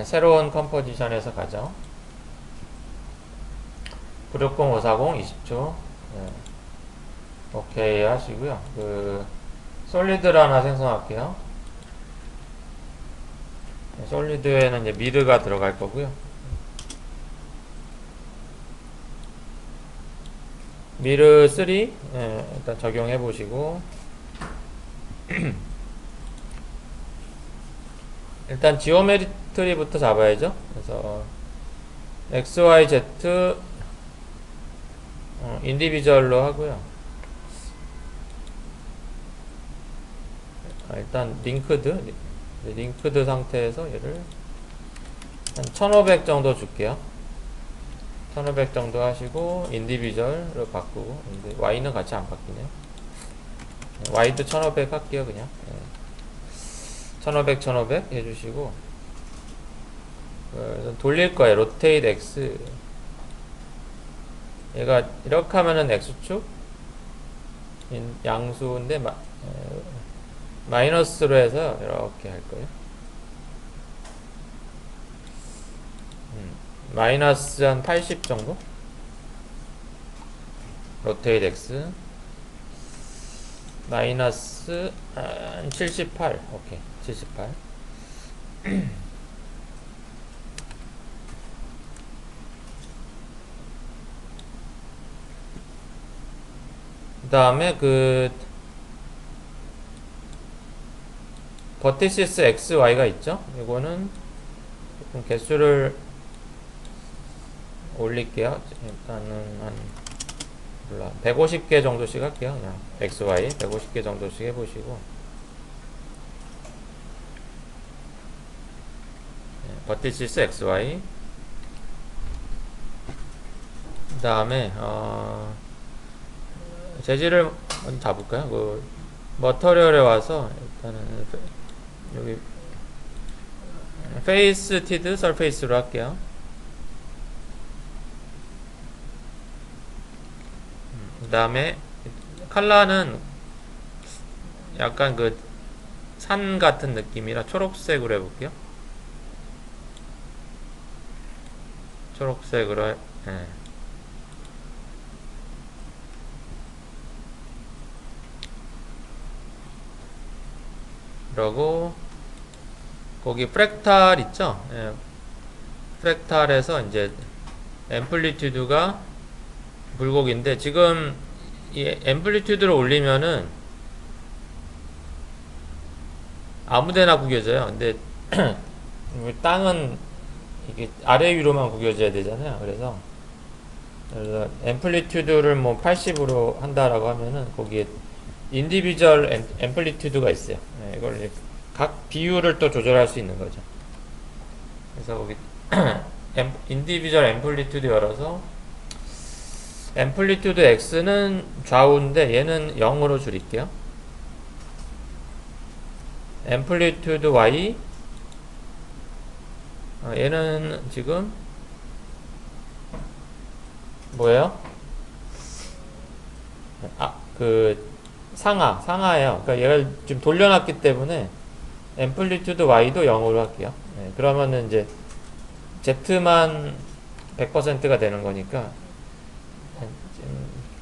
새로운 컴포지션에서 가죠. 960540 20초. 네. 오케이 하시고요. 솔리드를 하나 생성할게요. 네, 솔리드에는 이제 미드가 들어갈 거고요. 미르 3 일단 적용해 보시고 일단 지오메트리부터 잡아야죠. 그래서 XYZ 인디비주얼로 하고요. 일단 링크드 상태에서 얘를 한 1500 정도 줄게요. 1500 정도 하시고 인디비주얼로 바꾸고, 근데 Y는 같이 안 바뀌네요. Y도 1500 할게요. 그냥 1500 1500 해주시고, 돌릴 거예요. 로테이트 X. 얘가 이렇게 하면은 X축 양수인데 마이너스로 해서 이렇게 할 거예요. 마이너스 한 80 정도? 로테이트 X 마이너스 한 78. 오케이, 78. 그 다음에 버티시스 XY가 있죠? 이거는 조금 개수를 올릴게요. 일단은 한 150개 정도씩 할게요. 그냥 XY 150개 정도씩 해보시고, 버티시스 XY. 그 다음에 재질을 먼저 잡을까요? 머터리얼에 와서 일단은 여기 페이스 티드 서페이스로 할게요. 그 다음에 컬러는 약간 산 같은 느낌이라 초록색으로 해볼게요. 초록색으로 그러고 거기 프랙탈 있죠? 프랙탈에서 이제 앰플리튜드가 불곡인데, 지금 이 앰플리튜드를 올리면은 아무데나 구겨져요. 근데 땅은 이게 아래 위로만 구겨져야 되잖아요. 그래서 앰플리튜드를 뭐 80으로 한다라고 하면은 거기에 인디비주얼 앰플리튜드가 있어요. 이걸 각 비율을 또 조절할 수 있는 거죠. 그래서 거기 인디비주얼 앰플리튜드 열어서 앰플리튜드 X는 좌우인데 얘는 0으로 줄일게요. 앰플리튜드 Y 얘는 지금 뭐예요? 상하예요. 그러니까 얘를 지금 돌려놨기 때문에 앰플리튜드 Y도 0으로 할게요. 그러면은 이제 Z만 100%가 되는 거니까,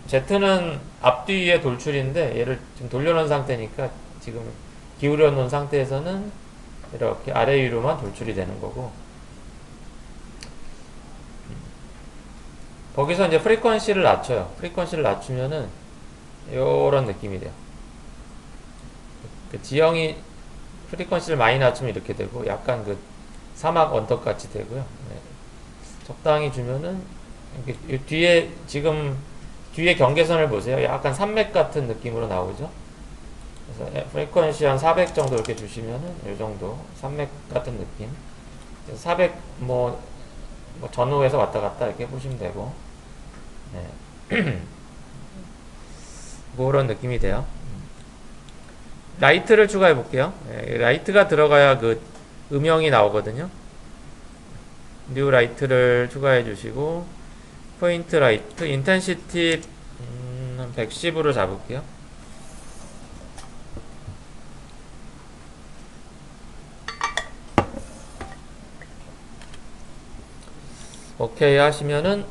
Z는 앞뒤의 돌출인데 얘를 지금 돌려놓은 상태니까 지금 기울여 놓은 상태에서는 이렇게 아래 위로만 돌출이 되는 거고, 거기서 이제 프리퀀시를 낮춰요. 프리퀀시를 낮추면은 요런 느낌이 돼요. 지형이 프리퀀시를 많이 낮추면 이렇게 되고, 약간 사막 언덕 같이 되고요. 적당히 주면은 지금 뒤에 경계선을 보세요. 약간 산맥 같은 느낌으로 나오죠. 그래서 프리퀀시 한 400 정도 이렇게 주시면은 이 정도 산맥 같은 느낌. 400 전후에서 왔다 갔다 이렇게 보시면 되고, 그런 느낌이 돼요. 라이트를 추가해 볼게요. 라이트가 들어가야 음영이 나오거든요. 뉴 라이트를 추가해 주시고, 포인트 라이트 인텐시티 한 110으로 잡을게요. 오케이 하시면은,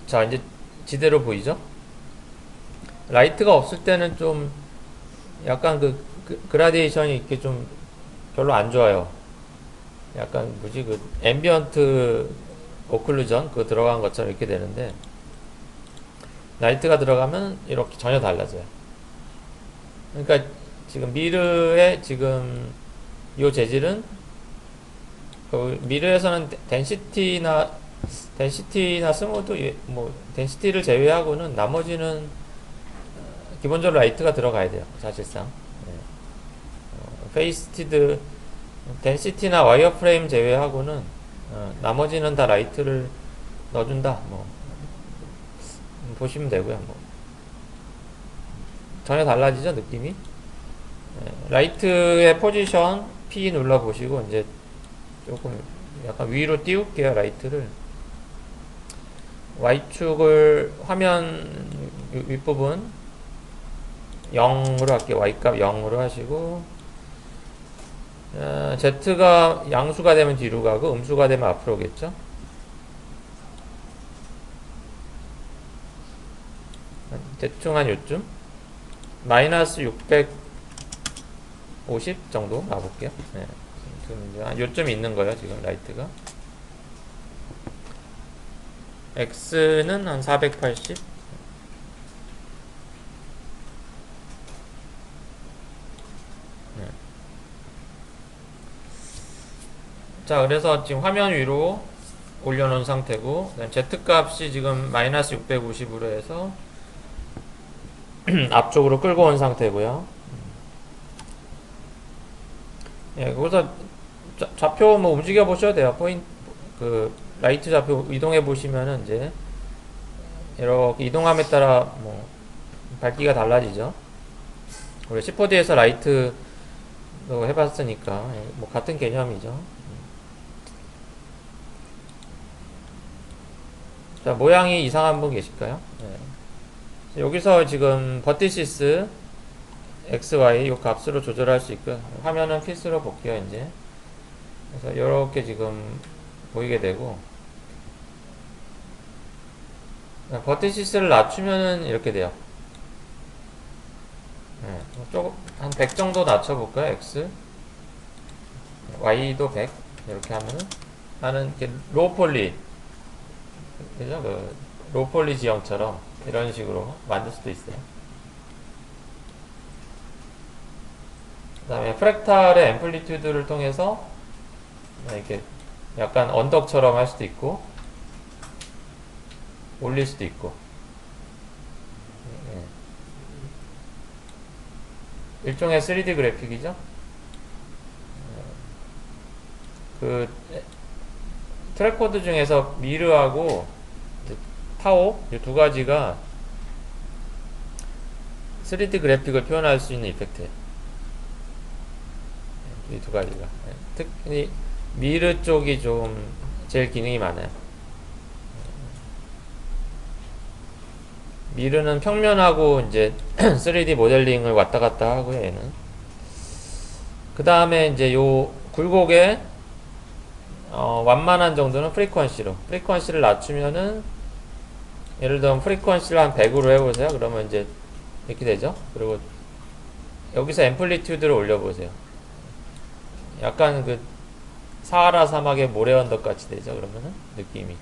자, 이제 지대로 보이죠? 라이트가 없을 때는 좀 약간 그라데이션이 이렇게 좀 별로 안 좋아요. 약간 뭐지, 앰비언트 오클루전 그거 들어간 것처럼 이렇게 되는데, 라이트가 들어가면 이렇게 전혀 달라져요. 그러니까 지금 미르의 지금 이 재질은, 미르에서는 덴시티나 스무드, 뭐 덴시티를 제외하고는 나머지는 기본적으로 라이트가 들어가야 돼요, 사실상. 페이스티드 덴시티나 와이어프레임 제외하고는 나머지는 다 라이트를 넣어준다, 뭐 보시면 되고요. 뭐 전혀 달라지죠, 느낌이. 라이트의 포지션 P 눌러 보시고, 이제 조금 약간 위로 띄울게요, 라이트를. Y축을 화면 윗부분 0으로 할게요. Y값 0으로 하시고, Z가 양수가 되면 뒤로 가고 음수가 되면 앞으로 오겠죠. 대충 한 요쯤 마이너스 650 정도 놔볼게요. 네. 한 요쯤 있는 거예요, 지금 라이트가. X는 한 480. 네. 자, 그래서 지금 화면 위로 올려놓은 상태고, Z값이 지금 마이너스 650으로 해서 앞쪽으로 끌고 온 상태고요. 예, 거기서 좌표 뭐 움직여 보셔도 돼요. 라이트 좌표 이동해 보시면은 이제 이렇게 이동함에 따라 뭐 밝기가 달라지죠. 우리 C4D에서 라이트 해봤으니까 뭐 같은 개념이죠. 자, 모양이 이상한 분 계실까요? 네. 여기서 지금 버티시스 XY 이 값으로 조절할 수 있고요. 화면은 필수로 볼게요, 이제. 그래서 이렇게 지금 보이게 되고, 버티시스를 낮추면은 이렇게 돼요. 네. 조금 한 100 정도 낮춰볼까요? X Y도 100 이렇게 하면은 나는 이렇게 로폴리, 그죠? 로폴리 지형처럼 이런 식으로 만들 수도 있어요. 그 다음에 프랙탈의 앰플리튜드를 통해서 이렇게 약간 언덕처럼 할 수도 있고 올릴 수도 있고. 일종의 3D 그래픽이죠. 그 트랙 코드 중에서 미르하고 타오 이 두 가지가 3D 그래픽을 표현할 수 있는 이펙트예요. 이 두 가지가. 특히 미르 쪽이 좀 제일 기능이 많아요. 미르는 평면하고 이제 3D 모델링을 왔다 갔다 하고요, 얘는. 그 다음에 이제 요 굴곡의 완만한 정도는 프리퀀시를 낮추면은, 예를 들면 프리퀀시를 한 100으로 해보세요. 그러면 이제 이렇게 되죠. 그리고 여기서 앰플리튜드를 올려보세요. 약간 사하라 사막의 모래 언덕 같이 되죠. 그러면은 느낌이.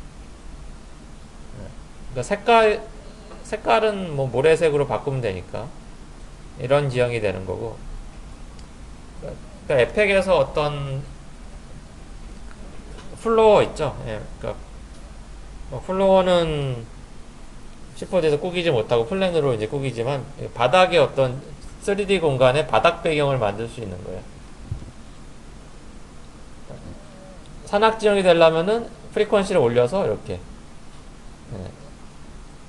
그러니까 색깔은 뭐 모래색으로 바꾸면 되니까 이런 지형이 되는 거고. 그러니까 에펙에서 어떤 플로어 있죠. 예, 그러니까 플로어는 C4D에서 꾸기지 못하고 플랜으로 이제 꾸기지만 바닥에 어떤 3D 공간에 바닥 배경을 만들 수 있는 거예요. 산악 지형이 되려면은 프리퀀시를 올려서 이렇게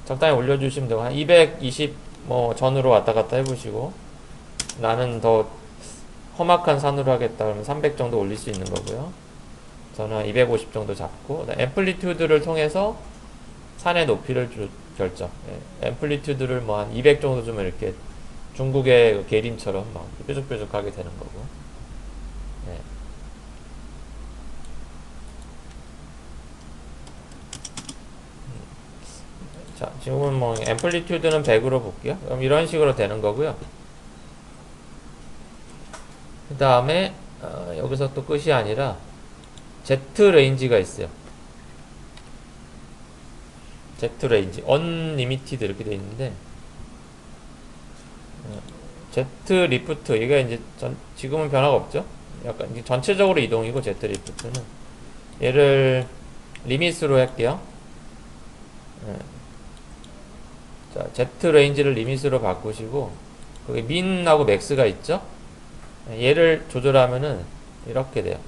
적당히 올려주시면 되고, 한 220 뭐 전으로 왔다 갔다 해보시고, 나는 더 험악한 산으로 하겠다 그러면 300 정도 올릴 수 있는 거고요. 저는 한 250 정도 잡고, 앰플리튜드를 통해서 산의 높이를 결정. 앰플리튜드를 뭐 한 200 정도 주면 이렇게 중국의 계림처럼 막 뾰족뾰족하게 되는 거고. 네. 자, 지금은 뭐 앰플리튜드는 100으로 볼게요. 그럼 이런 식으로 되는 거고요. 그 다음에 여기서 또 끝이 아니라 Z 레인지가 있어요. Z 레인지, 언리미티드 이렇게 돼 있는데 Z 리프트 이게 이제 지금은 변화가 없죠. 약간 이게 전체적으로 이동이고 Z 리프트는 얘를 리밋으로 할게요. 자, Z 레인지를 리밋으로 바꾸시고 거기 민하고 맥스가 있죠. 얘를 조절하면은 이렇게 돼요.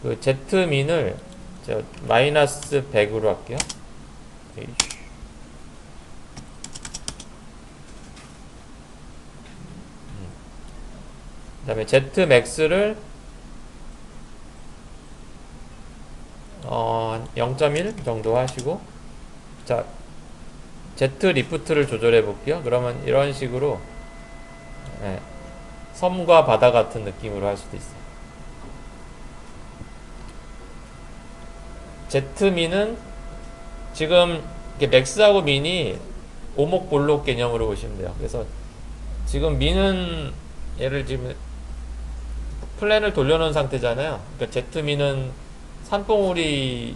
그 Z 민을 제가 마이너스 100으로 할게요. 그 다음에 Z 맥스를 0.1 정도 하시고, 자, Z 리프트를 조절해 볼게요. 그러면 이런 식으로 섬과 바다 같은 느낌으로 할 수도 있어요. Z민은 지금 맥스하고 민이 오목볼록 개념으로 보시면 돼요. 그래서 지금 민은 얘를 지금 플랜을 돌려놓은 상태잖아요. 그러니까 Z민은 산봉우리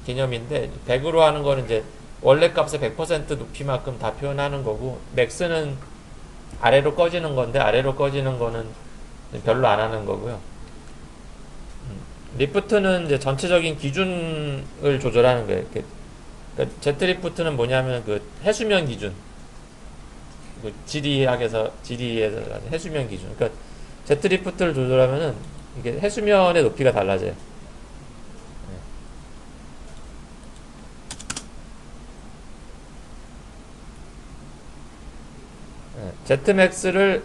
개념인데 100으로 하는 거는 이제 원래 값의 100% 높이만큼 다 표현하는 거고, 맥스는 아래로 꺼지는 건데 아래로 꺼지는 거는 별로 안 하는 거고요. 리프트는 이제 전체적인 기준을 조절하는 거예요. 그러니까 Z 리프트는 뭐냐면 그 해수면 기준, 그 지리에서 해수면 기준. 그러니까 Z 리프트를 조절하면은 이게 해수면의 높이가 달라져요. Zmax를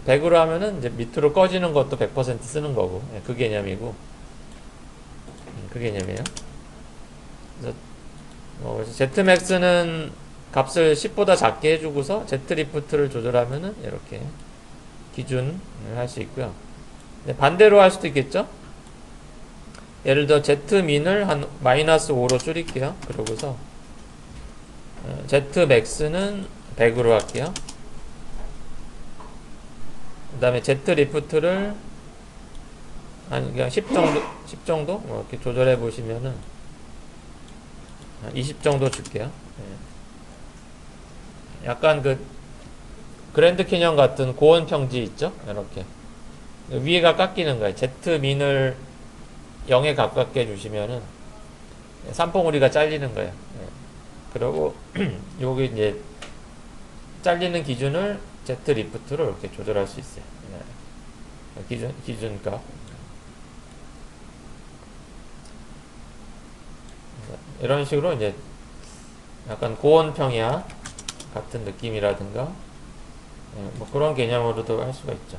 100으로 하면은 이제 밑으로 꺼지는 것도 100% 쓰는 거고, 그 개념이고, 그 개념이에요. 그래서 Zmax는 값을 10보다 작게 해주고서 Z리프트를 조절하면은 이렇게 기준을 할 수 있고요. 반대로 할 수도 있겠죠? 예를 들어 Z민을 한 마이너스 5로 줄일게요. 그러고서 Zmax는 100으로 할게요. 그 다음에 Z 리프트를 한 그냥 10 정도 이렇게 조절해 보시면은 20 정도 줄게요. 약간 그 그랜드 캐년 같은 고온 평지 있죠? 이렇게 위에가 깎이는 거예요. Z 민을 0에 가깝게 해주시면은 산봉우리가 잘리는 거예요. 그리고 여기 이제 잘리는 기준을 Z 리프트로 이렇게 조절할 수 있어요. 기준값. 이런 식으로 이제 약간 고온 평야 같은 느낌이라든가 뭐 그런 개념으로도 할 수가 있죠.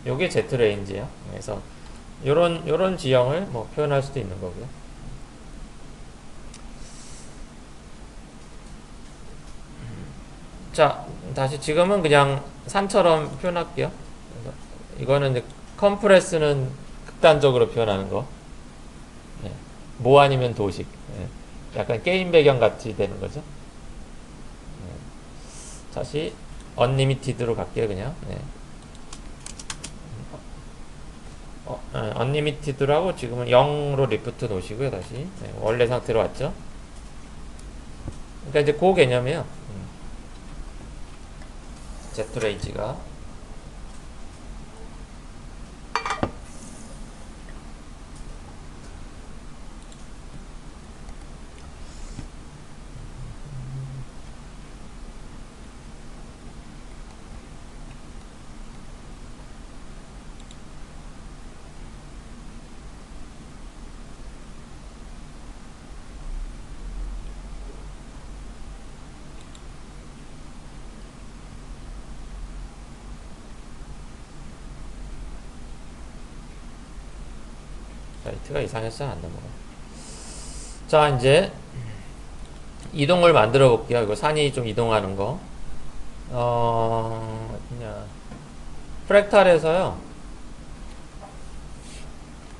요게 Z 레인지예요. 그래서 요런 지형을 뭐 표현할 수도 있는 거고요. 자, 다시 지금은 그냥 산처럼 표현할게요. 그래서 이거는 이제 컴프레스는 극단적으로 표현하는 거. 뭐 아니면 도식. 약간 게임 배경 같이 되는 거죠. 다시 언리미티드로 갈게요, 그냥. 언리미티드라고 지금은 0로 리프트 놓으시고요, 다시. 원래 상태로 왔죠. 그러니까 이제 그 개념이에요. Z 레인지가. 사이트가 이상해서 안 넘어가. 자, 이제 이동을 만들어 볼게요. 이거 산이 좀 이동하는 거. 어디냐. 프랙탈에서요.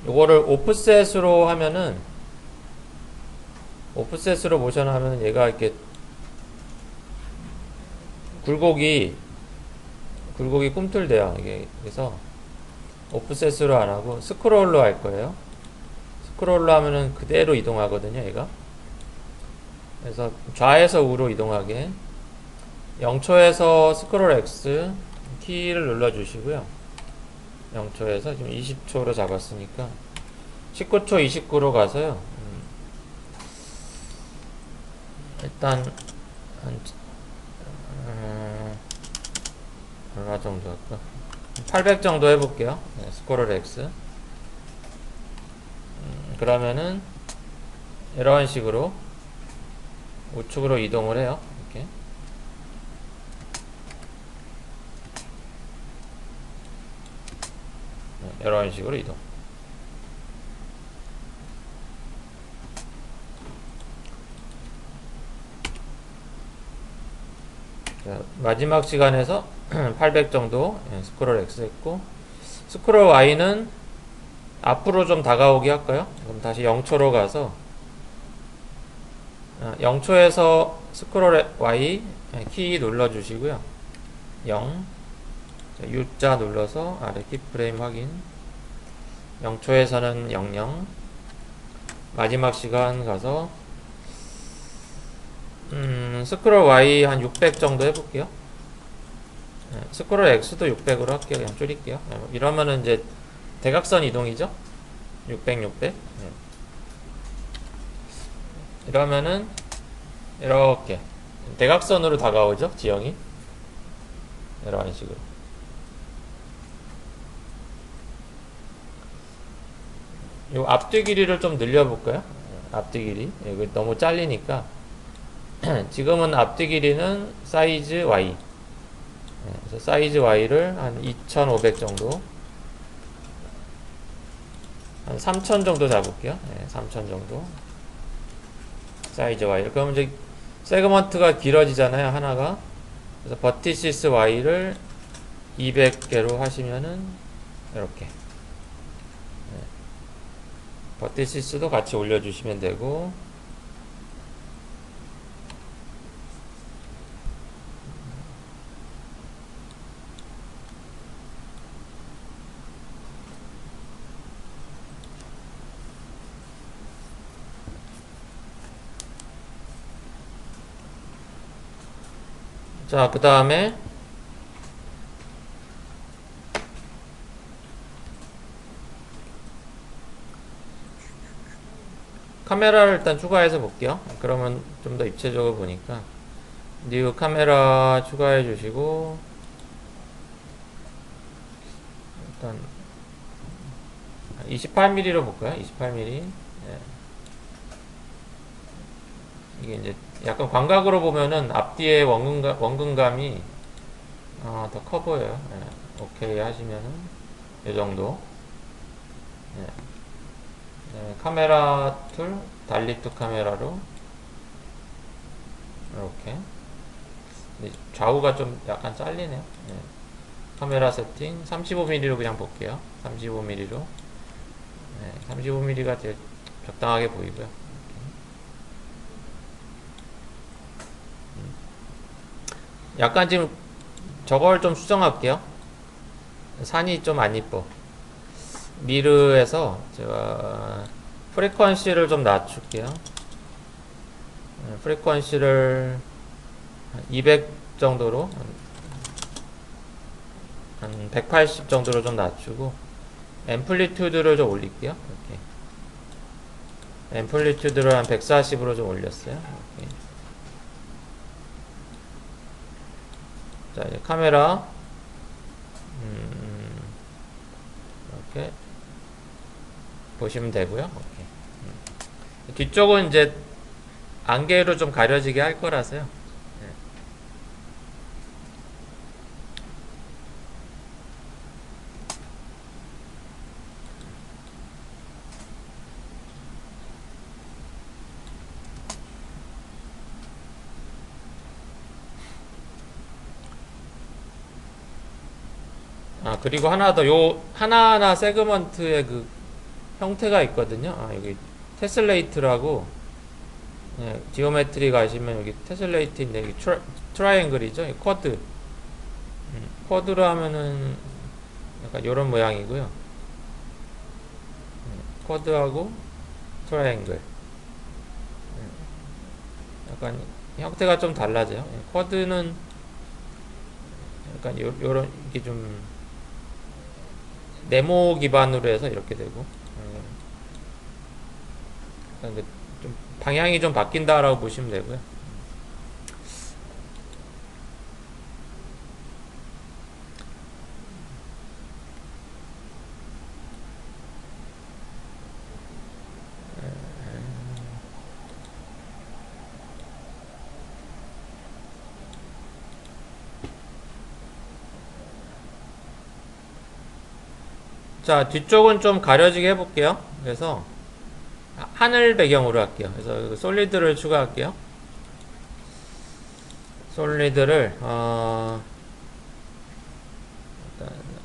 요거를 오프셋으로 하면은, 오프셋으로 모션하면 얘가 이렇게 굴곡이 꿈틀대요. 이게. 그래서 오프셋으로 안 하고 스크롤로 할 거예요. 스크롤로 하면은 그대로 이동하거든요, 얘가. 그래서 좌에서 우로 이동하게 0초에서 스크롤 X 키를 눌러주시고요. 0초에서 지금 20초로 잡았으니까 19초 29로 가서요. 일단 한 얼마 정도 할까? 800 정도 해볼게요. 네, 스크롤 X. 그러면은 이런 식으로 우측으로 이동을 해요. 이렇게. 네, 이런 식으로 이동. 자, 마지막 시간에서 800 정도 스크롤 X 했고, 스크롤 Y는 앞으로 좀 다가오게 할까요? 그럼 다시 0초로 가서 0초에서 스크롤 Y 키 눌러주시고요. 0 U자 눌러서 아래 키프레임 확인. 0초에서는 00. 마지막 시간 가서 스크롤 Y 한 600 정도 해볼게요. 스크롤 X도 600으로 할게요. 그냥 줄일게요. 이러면은 이제 대각선 이동이죠. 600, 600. 이러면은 이렇게 대각선으로 다가오죠. 지형이. 이런 식으로. 요 앞뒤 길이를 좀 늘려볼까요? 앞뒤 길이. 이거 너무 잘리니까. 지금은 앞뒤 길이는 사이즈 Y. 그래서 사이즈 Y를 한 2500 정도. 한 3000 정도 잡을게요. 3000 정도. 사이즈 Y를. 그럼 이제 세그먼트가 길어지잖아요. 하나가. 그래서 버티시스 Y를 200개로 하시면은 이렇게. 버티시스도 같이 올려주시면 되고, 자, 그 다음에 카메라를 일단 추가해서 볼게요. 그러면 좀 더 입체적으로 보니까 뉴 카메라 추가해 주시고, 일단 28mm로 볼까요? 28mm. 이게 이제 약간 광각으로 보면은 앞뒤에 원근감이 더 커 보여요. 오케이 하시면은 이 정도. 카메라 툴, 달리트 카메라로 이렇게. 좌우가 좀 약간 잘리네요. 카메라 세팅 35mm로 그냥 볼게요. 35mm로. 35mm가 제일 적당하게 보이고요. 약간 지금 저걸 좀 수정할게요. 산이 좀 안 이뻐. 미르에서 제가 프리퀀시를 좀 낮출게요. 프리퀀시를 200 정도로, 한 180 정도로 좀 낮추고, 앰플리튜드를 좀 올릴게요. 이렇게. 앰플리튜드를 한 140으로 좀 올렸어요. 이렇게. 자, 이제 카메라 이렇게 보시면 되고요. 뒤쪽은 이제 안개로 좀 가려지게 할 거라서요. 그리고 하나 더, 요 하나하나 세그먼트의 그 형태가 있거든요. 여기 테슬레이트라고, 지오메트리 가시면 여기 테슬레이트인데 여기 트라이앵글이죠. 쿼드. 쿼드로 하면은 약간 이런 모양이고요. 쿼드하고 트라이앵글. 약간 형태가 좀 달라져요. 쿼드는 약간 요런 이게 좀 네모 기반으로 해서 이렇게 되고, 좀 방향이 좀 바뀐다라고 보시면 되고요. 자, 뒤쪽은 좀 가려지게 해볼게요. 그래서 하늘 배경으로 할게요. 그래서 솔리드를 추가할게요. 솔리드를 일단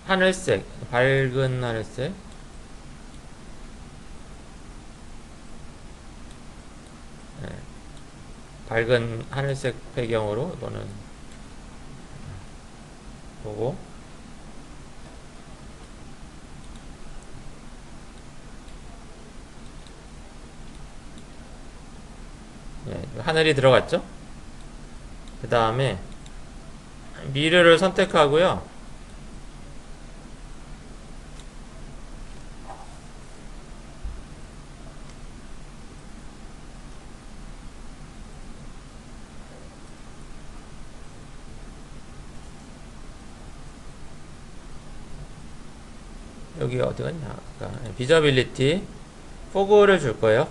하늘색, 밝은 하늘색. 네, 밝은 하늘색 배경으로 이거는 보고, 하늘이 들어갔죠? 그 다음에 미르를 선택하고요. 여기 어디 갔냐? 비저빌리티 포그를 줄 거예요.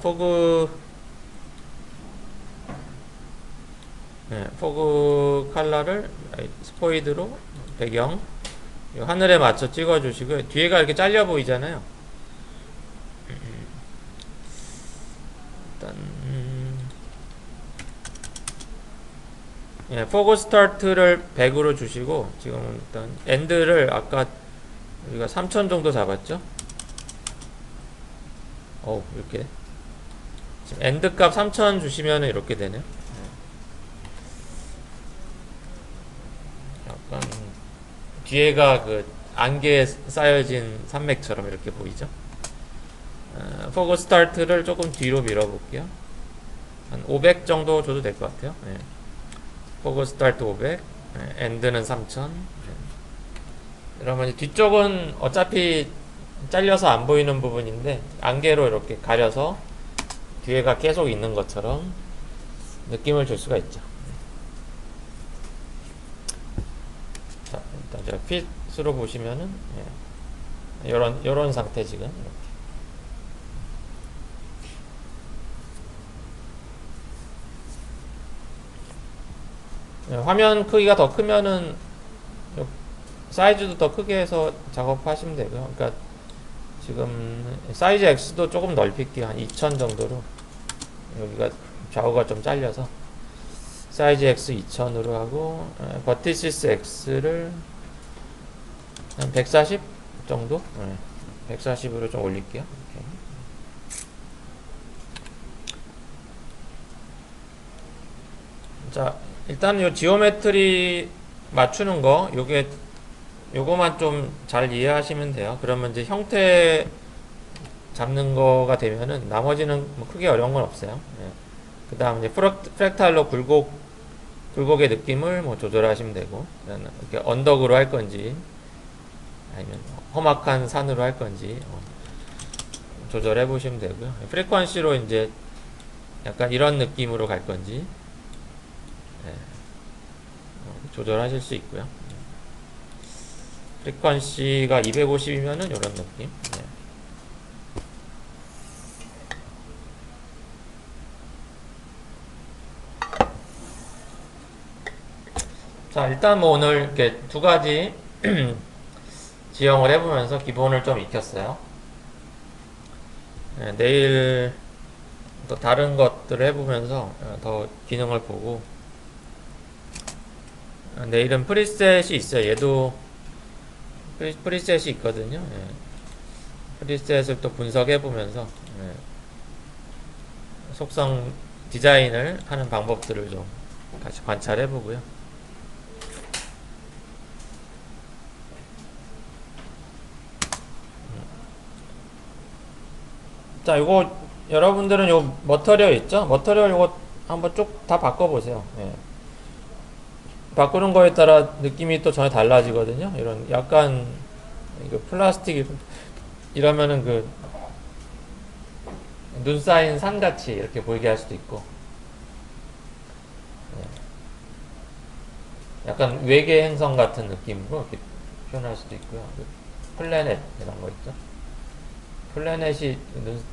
포그 컬러를 스포이드로 배경 하늘에 맞춰 찍어 주시고요. 뒤에가 이렇게 잘려 보이잖아요. 일단 포그 스타트를 100으로 주시고, 지금 일단 엔드를 아까 우리가 3000 정도 잡았죠. 이렇게 지금 엔드 값 3000 주시면 이렇게 되네요. 약간 뒤에가 그 안개에 쌓여진 산맥처럼 이렇게 보이죠. 포그 스타트를 조금 뒤로 밀어볼게요. 한 500 정도 줘도 될 것 같아요. 포그 스타트 500, 엔드는 3000. 그러면 뒤쪽은 어차피 잘려서 안 보이는 부분인데 안개로 이렇게 가려서 뒤에가 계속 있는 것처럼 느낌을 줄 수가 있죠. 자, 일단 제가 핏으로 보시면은 요런 상태 지금 이렇게. 화면 크기가 더 크면은 사이즈도 더 크게 해서 작업하시면 되고요. 그러니까 지금 사이즈 X도 조금 넓힐게요. 한 2000 정도로. 여기가 좌우가 좀 잘려서 사이즈 X 2000으로 하고, 버티시스 X를 한 140 정도? 140으로 좀 올릴게요. 이렇게. 자, 일단 요 지오메트리 맞추는 거, 요거만 좀 잘 이해하시면 돼요. 그러면 이제 형태 잡는 거가 되면은 나머지는 뭐 크게 어려운 건 없어요. 그 다음 이제 프랙탈로 굴곡의 느낌을 뭐 조절하시면 되고, 이렇게 언덕으로 할 건지 아니면 험악한 산으로 할 건지 조절해 보시면 되고요. 프리퀀시로 이제 약간 이런 느낌으로 갈 건지 조절하실 수 있고요. 프리퀀시가 250이면은 이런 느낌. 자, 일단 뭐 오늘 이렇게 두 가지 지형을 해보면서 기본을 좀 익혔어요. 내일 또 다른 것들을 해보면서 더 기능을 보고, 내일은 프리셋이 있어요. 얘도 프리셋이 있거든요. 프리셋을 또 분석해 보면서 속성 디자인을 하는 방법들을 좀 같이 관찰해 보고요. 자, 이거 여러분들은 요 머터리얼 있죠? 머터리얼 이거 한번 쭉 다 바꿔보세요. 바꾸는 거에 따라 느낌이 또 전혀 달라지거든요. 이런 약간 이거 플라스틱 이러면은 그 눈 쌓인 산같이 이렇게 보이게 할 수도 있고, 약간 외계 행성 같은 느낌으로 이렇게 표현할 수도 있고요. 그 플래넷 이런 거 있죠. 플래넷이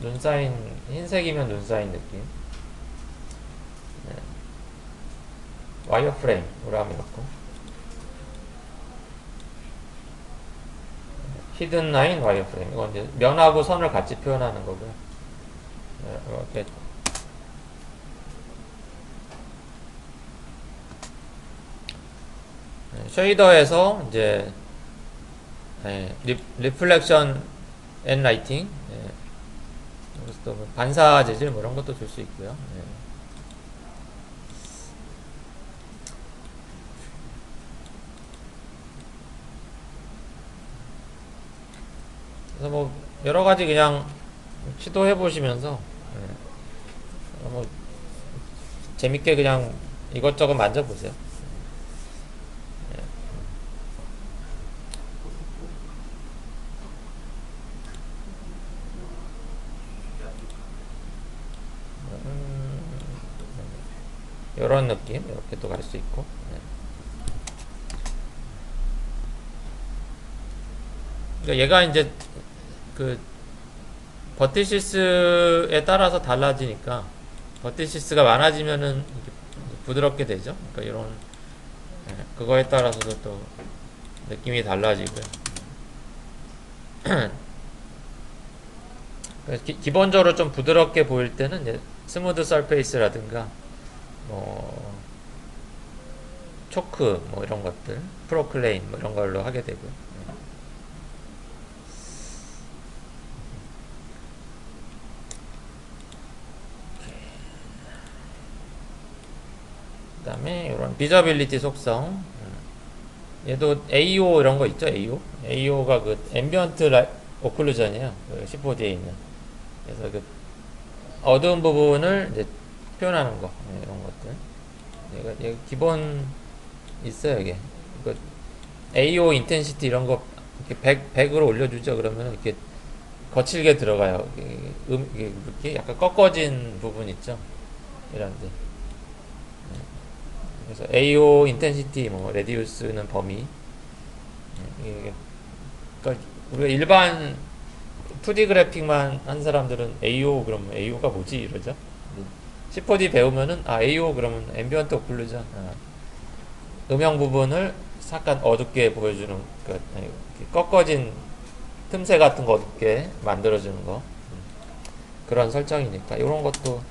눈 쌓인, 흰색이면 눈 쌓인 느낌. 와이어프레임으로 하면 이렇고, 히든 라인 와이어프레임. 이건 이제 면하고 선을 같이 표현하는 거고요. 이렇게 쉐이더에서 이제 리플렉션 앤 라이팅, 그래서 또 반사 재질 뭐 이런 것도 줄 수 있고요. 그래서 뭐 여러 가지 그냥 시도해 보시면서 뭐 재밌게 그냥 이것저것 만져보세요. 이런 느낌 이렇게 또 갈 수 있고, 그러니까 얘가 이제 그 버티시스에 따라서 달라지니까 버티시스가 많아지면은 이렇게 부드럽게 되죠. 그러니까 이런 그거에 따라서도 또 느낌이 달라지고요. 기본적으로 좀 부드럽게 보일 때는 이제 스무드 서페이스라든가 뭐 초크 뭐 이런 것들, 프로클레인 뭐 이런 걸로 하게 되고요. 그 다음에 이런 비저빌리티 속성, 얘도 AO 이런 거 있죠. AO가 그 앰비언트 오클루전이에요. 그 C4D에 있는. 그래서 그 어두운 부분을 이제 표현하는 거, 이런 것들. 얘가 기본 있어요, 이게. 그 AO 인텐시티 이런 거 이렇게 100으로 올려주죠. 그러면 이렇게 거칠게 들어가요. 이게 이렇게 약간 꺾어진 부분 있죠. 이런데. 그래서 AO 인텐시티 뭐 레디우스는 범위. 이게 그러니까 우리가 일반 2D 그래픽만 한 사람들은 AO 그러면 AO가 뭐지 이러죠. C4D 배우면은 AO 그러면 앰비언트 오클루전, 음영 부분을 약간 어둡게 보여주는, 꺾어진 틈새 같은 거 어둡게 만들어주는 거, 그런 설정이니까 이런 것도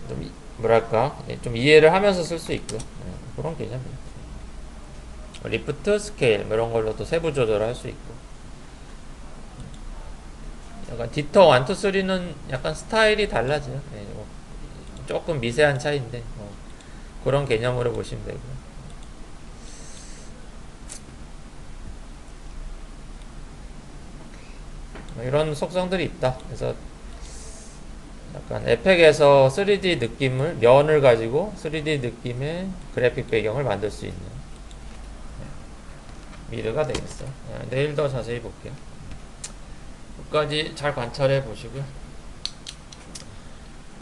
좀 뭐랄까 좀 이해를 하면서 쓸 수 있고요. 그런 개념이에요. 리프트, 스케일 뭐 이런 걸로도 세부 조절할 수 있고, 약간 디터 1, 2, 3는 약간 스타일이 달라져요. 조금 미세한 차이인데 그런 개념으로 보시면 되고요. 이런 속성들이 있다. 그래서 약간 에펙에서 3D 느낌을, 면을 가지고 3D 느낌의 그래픽 배경을 만들 수 있는 미르가 되겠어요. 내일 더 자세히 볼게요. 끝까지 잘 관찰해 보시고요.